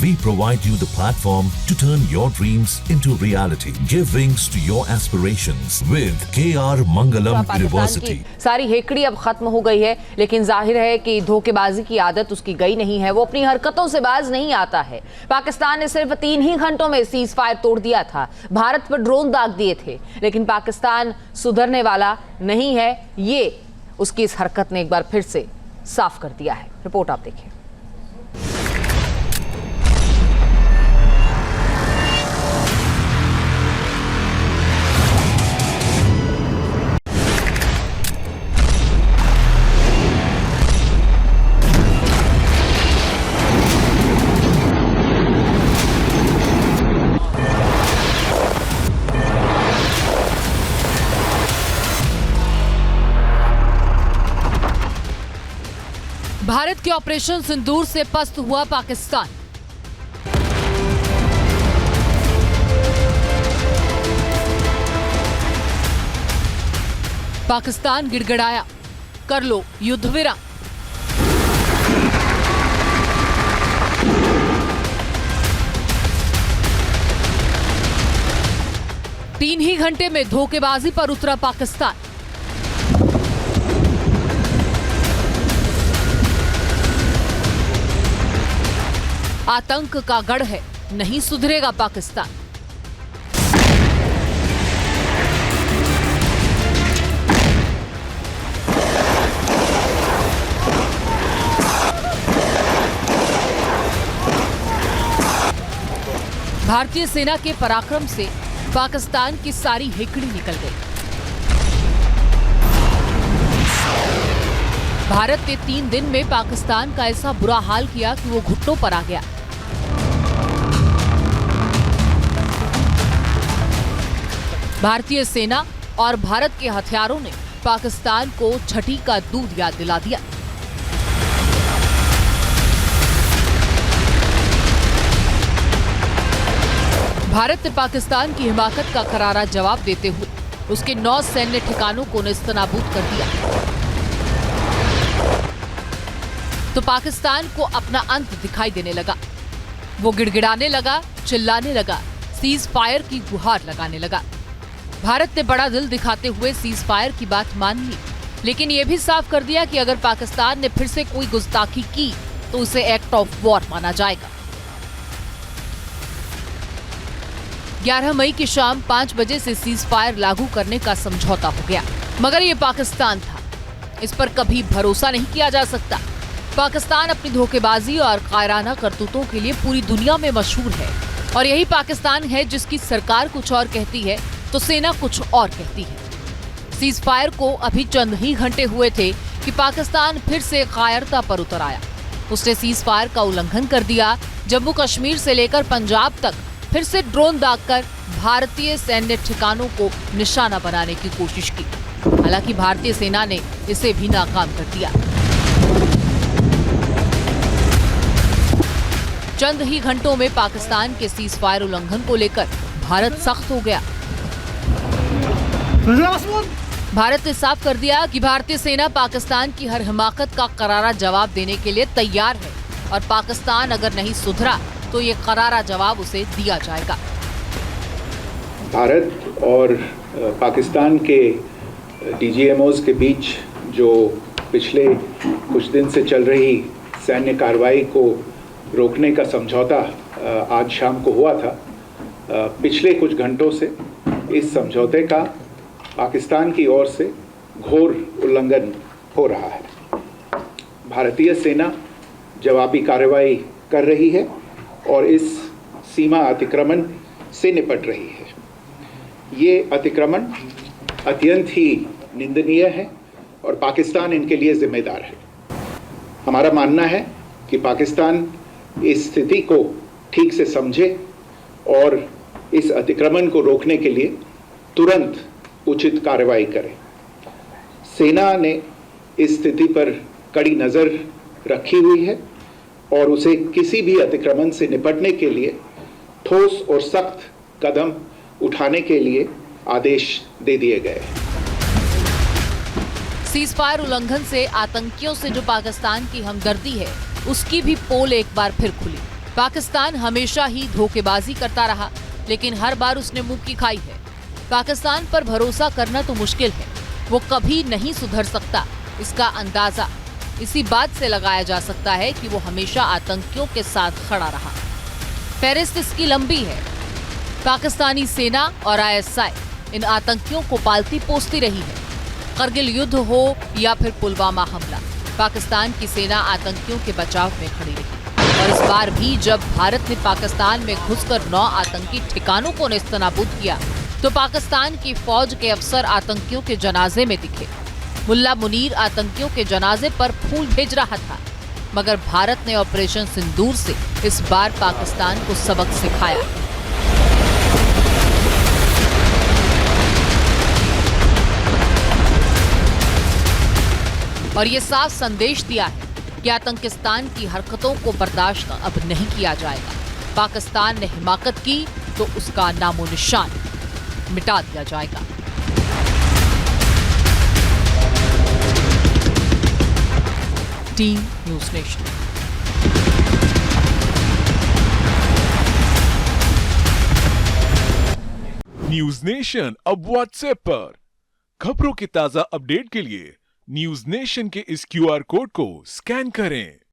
We provide you the platform to turn your dreams into reality. Give wings to your aspirations with KR Mangalam University. सारी हेकड़ी अब खत्म हो गई है, लेकिन जाहिर है कि धोखेबाजी की आदत उसकी गई नहीं है। वो अपनी हरकतों से बाज नहीं आता है। पाकिस्तान ने सिर्फ 3 ही घंटों में सीज फायर तोड़ दिया था, भारत पर ड्रोन दाग दिए थे, लेकिन पाकिस्तान सुधरने वाला नहीं है। ये उसकी इस हरकत ने एक बार फिर से साफ कर दिया है। रिपोर्ट आप देखिए। भारत के ऑपरेशन सिंदूर से पस्त हुआ पाकिस्तान। पाकिस्तान गिड़गिड़ाया, कर लो युद्ध विराम। तीन ही घंटे में धोखेबाजी पर उतरा पाकिस्तान। आतंक का गढ़ है, नहीं सुधरेगा पाकिस्तान। भारतीय सेना के पराक्रम से पाकिस्तान की सारी हेकड़ी निकल गई। भारत ने 3 दिन में पाकिस्तान का ऐसा बुरा हाल किया कि वो घुटनों पर आ गया। भारतीय सेना और भारत के हथियारों ने पाकिस्तान को छठी का दूध याद दिला दिया। भारत ने पाकिस्तान की हिमाकत का करारा जवाब देते हुए उसके 9 सैन्य ठिकानों को नेस्तनाबूद कर दिया। तो पाकिस्तान को अपना अंत दिखाई देने लगा। वो गिड़गिड़ाने लगा, चिल्लाने लगा, सीज फायर की गुहार लगाने लगा। भारत ने बड़ा दिल दिखाते हुए सीज फायर की बात मान ली, लेकिन ये भी साफ कर दिया कि अगर पाकिस्तान ने फिर से कोई गुस्ताखी की तो उसे एक्ट ऑफ वॉर माना जाएगा। 11 मई की शाम 5 बजे से सीज फायर लागू करने का समझौता हो गया, मगर ये पाकिस्तान था, इस पर कभी भरोसा नहीं किया जा सकता। पाकिस्तान अपनी धोखेबाजी और कायराना करतूतों के लिए पूरी दुनिया में मशहूर है, और यही पाकिस्तान है जिसकी सरकार कुछ और कहती है तो सेना कुछ और कहती है। सीज फायर को अभी चंद ही घंटे हुए थे कि पाकिस्तान फिर से कायरता पर उतर आया। उसने सीज फायर का उल्लंघन कर दिया। जम्मू कश्मीर से लेकर पंजाब तक फिर से ड्रोन दागकर भारतीय सैन्य ठिकानों को निशाना बनाने की कोशिश की। हालांकि भारतीय सेना ने इसे भी नाकाम कर दिया। चंद ही घंटों में पाकिस्तान के सीज फायर उल्लंघन को लेकर भारत सख्त हो गया। भारत ने साफ कर दिया कि भारतीय सेना पाकिस्तान की हर हिमाकत का करारा जवाब देने के लिए तैयार है, और पाकिस्तान अगर नहीं सुधरा तो ये करारा जवाब उसे दिया जाएगा। भारत और पाकिस्तान के डीजीएमओज के बीच जो पिछले कुछ दिन से चल रही सैन्य कार्रवाई को रोकने का समझौता आज शाम को हुआ था, पिछले कुछ घंटों से इस समझौते का पाकिस्तान की ओर से घोर उल्लंघन हो रहा है। भारतीय सेना जवाबी कार्रवाई कर रही है और इस सीमा अतिक्रमण से निपट रही है। ये अतिक्रमण अत्यंत ही निंदनीय है और पाकिस्तान इनके लिए जिम्मेदार है। हमारा मानना है कि पाकिस्तान इस स्थिति को ठीक से समझे और इस अतिक्रमण को रोकने के लिए तुरंत उचित कार्रवाई करे। सेना ने इस स्थिति पर कड़ी नज़र रखी हुई है और उसे किसी भी अतिक्रमण से निपटने के लिए ठोस और सख्त कदम उठाने के लिए आदेश दे दिए गए हैं। सीज फायर उल्लंघन से आतंकियों से जो पाकिस्तान की हमदर्दी है, उसकी भी पोल एक बार फिर खुली। पाकिस्तान हमेशा ही धोखेबाजी करता रहा, लेकिन हर बार उसने मुंह की खाई है। पाकिस्तान पर भरोसा करना तो मुश्किल है, वो कभी नहीं सुधर सकता। इसका अंदाजा इसी बात से लगाया जा सकता है कि वो हमेशा आतंकियों के साथ खड़ा रहा। फहरिस्त इसकी लंबी है। पाकिस्तानी सेना और ISI इन आतंकियों को पालती पोसती रही है। करगिल युद्ध हो या फिर पुलवामा हमला, पाकिस्तान की सेना आतंकियों के बचाव में खड़ी रही। और इस बार भी जब भारत ने पाकिस्तान में घुसकर 9 आतंकी ठिकानों को नेस्तनाबूद किया, तो पाकिस्तान की फौज के अफसर आतंकियों के जनाजे में दिखे। मुल्ला मुनीर आतंकियों के जनाजे पर फूल भेज रहा था, मगर भारत ने ऑपरेशन सिंदूर से इस बार पाकिस्तान को सबक सिखाया। और ये साफ संदेश दिया है कि आतंकिस्तान की हरकतों को बर्दाश्त अब नहीं किया जाएगा। पाकिस्तान ने हिमाकत की तो उसका नामो निशान मिटा दिया जाएगा। Team news nation. News nation अब व्हाट्सएप पर। खबरों के ताजा अपडेट के लिए न्यूज़ नेशन के इस QR कोड को स्कैन करें।